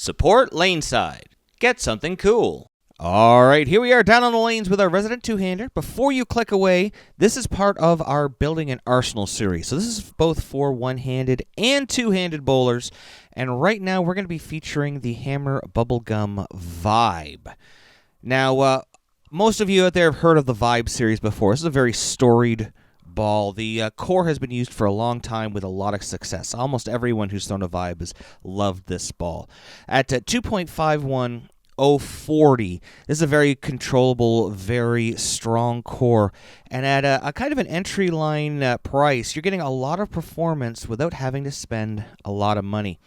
Support LaneSide. Get something cool. All right, here we are down on the lanes with our resident two-hander. Before you click away, this is part of our Building an Arsenal series. So this is both for one-handed and two-handed bowlers. And right now we're going to be featuring the Hammer Bubblegum Vibe. Now, most of you out there have heard of the Vibe series before. This is a very storied ball. The core has been used for a long time with a lot of success. Almost everyone who's thrown a Vibe has loved this ball. At 2.51 040, this is a very controllable, very strong core, and at a kind of an entry line price, you're getting a lot of performance without having to spend a lot of money.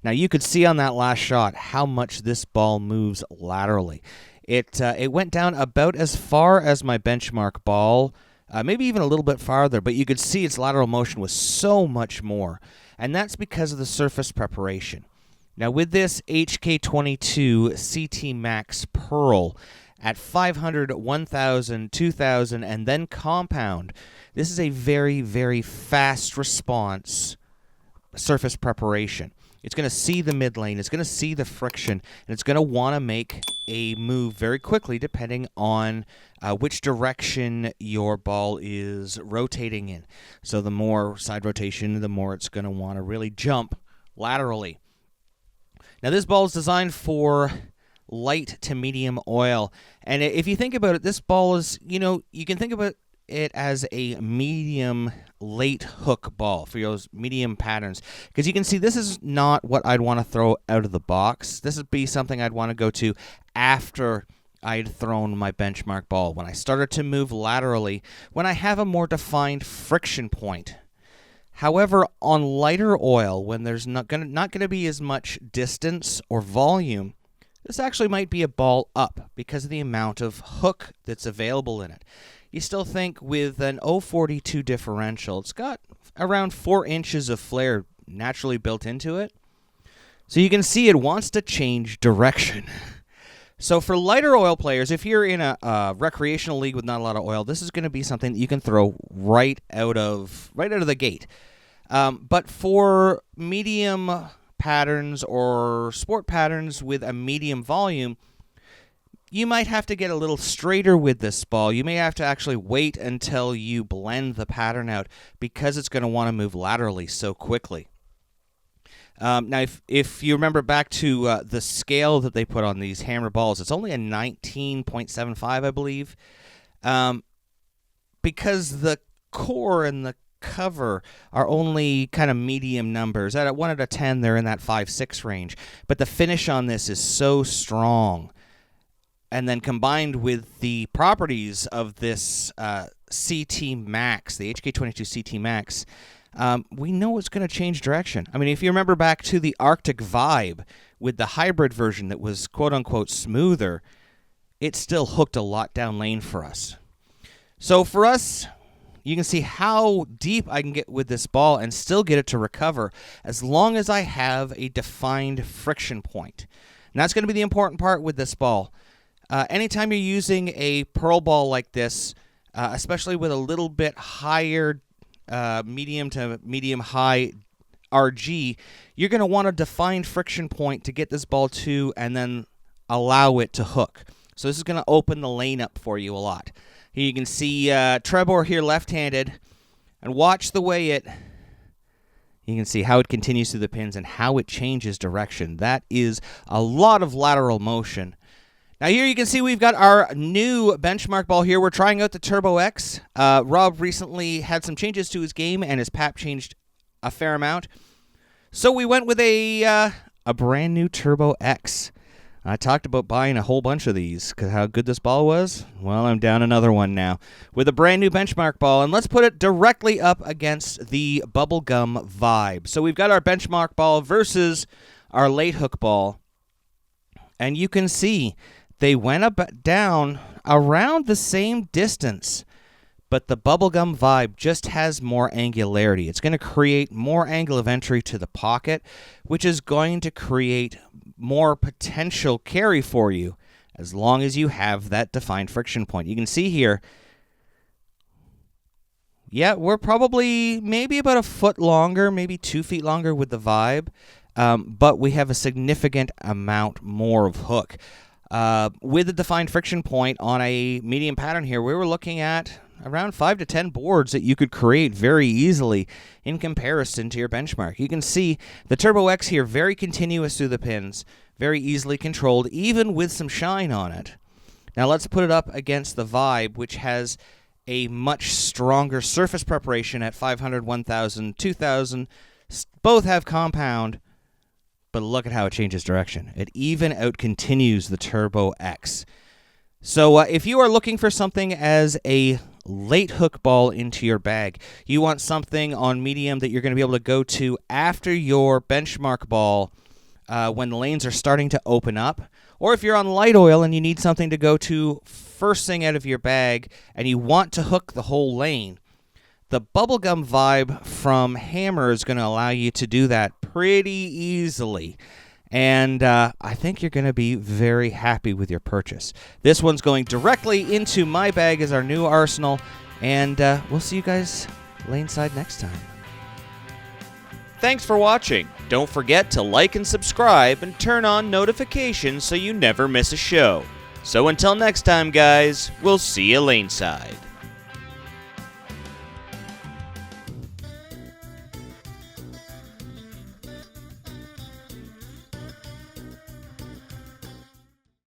Now you could see on that last shot how much this ball moves laterally. It went down about as far as my benchmark ball. Maybe even a little bit farther, but you could see its lateral motion was so much more, and that's because of the surface preparation. Now, with this HK22 CT Max Pearl at 500, 1,000, 2,000, and then compound, this is a very, very fast response surface preparation. It's going to see the mid lane, it's going to see the friction, and it's going to want to make a move very quickly depending on which direction your ball is rotating in. So the more side rotation, the more it's going to want to really jump laterally. Now this ball is designed for light to medium oil, and if you think about it, this ball is, you can think about it as a medium late hook ball for those medium patterns, because you can see this is not what I'd want to throw out of the box. This would be something I'd want to go to after I'd thrown my benchmark ball, when I started to move laterally, when I have a more defined friction point. However, on lighter oil, when there's not going to be as much distance or volume, this actually might be a ball up because of the amount of hook that's available in it. You still think with an 042 differential, it's got around 4 inches of flare naturally built into it. So you can see it wants to change direction. So for lighter oil players, if you're in a recreational league with not a lot of oil, this is going to be something that you can throw right out of the gate. But for medium patterns or sport patterns with a medium volume, you might have to get a little straighter with this ball. You may have to actually wait until you blend the pattern out because it's going to want to move laterally so quickly. Now, if you remember back to the scale that they put on these hammer balls, it's only a 19.75, I believe, because the core and the cover are only kind of medium numbers. At 1 out of 10, they're in that 5-6 range. But the finish on this is so strong. And then combined with the properties of this CT Max, the HK22 CT Max, we know it's going to change direction. I mean, if you remember back to the Arctic Vibe with the hybrid version that was quote-unquote smoother, it still hooked a lot down lane for us. So for us, you can see how deep I can get with this ball and still get it to recover as long as I have a defined friction point. And that's going to be the important part with this ball. Anytime you're using a pearl ball like this, especially with a little bit higher medium to medium high RG, you're going to want a defined friction point to get this ball to and then allow it to hook. So this is going to open the lane up for you a lot. Here you can see Trebor here left-handed, and watch the way you can see how it continues through the pins and how it changes direction. That is a lot of lateral motion. Now here you can see we've got our new benchmark ball here. We're trying out the Turbo X. Rob recently had some changes to his game, and his PAP changed a fair amount. So we went with a brand new Turbo X. I talked about buying a whole bunch of these because how good this ball was. Well, I'm down another one now with a brand new benchmark ball, and let's put it directly up against the Bubblegum Vibe. So we've got our benchmark ball versus our late hook ball, and you can see they went up down around the same distance, but the Bubblegum Vibe just has more angularity. It's going to create more angle of entry to the pocket, which is going to create more potential carry for you as long as you have that defined friction point. You can see here, yeah, we're probably maybe about a foot longer, maybe 2 feet longer with the Vibe. but we have a significant amount more of hook. With a defined friction point on a medium pattern here, we were looking at around 5 to 10 boards that you could create very easily in comparison to your benchmark. You can see the Turbo X here, very continuous through the pins, very easily controlled, even with some shine on it. Now let's put it up against the Vibe, which has a much stronger surface preparation at 500, 1000, 2000. Both have compound, but look at how it changes direction. It even out-continues the Turbo X. So if you are looking for something as a late hook ball into your bag, you want something on medium that you're going to be able to go to after your benchmark ball when the lanes are starting to open up, or if you're on light oil and you need something to go to first thing out of your bag and you want to hook the whole lane, the Bubblegum Vibe from Hammer is going to allow you to do that pretty easily. And I think you're going to be very happy with your purchase. This one's going directly into my bag as our new arsenal, and we'll see you guys LaneSide next time. Thanks for watching. Don't forget to like and subscribe and turn on notifications so you never miss a show. So until next time, guys, we'll see you LaneSide.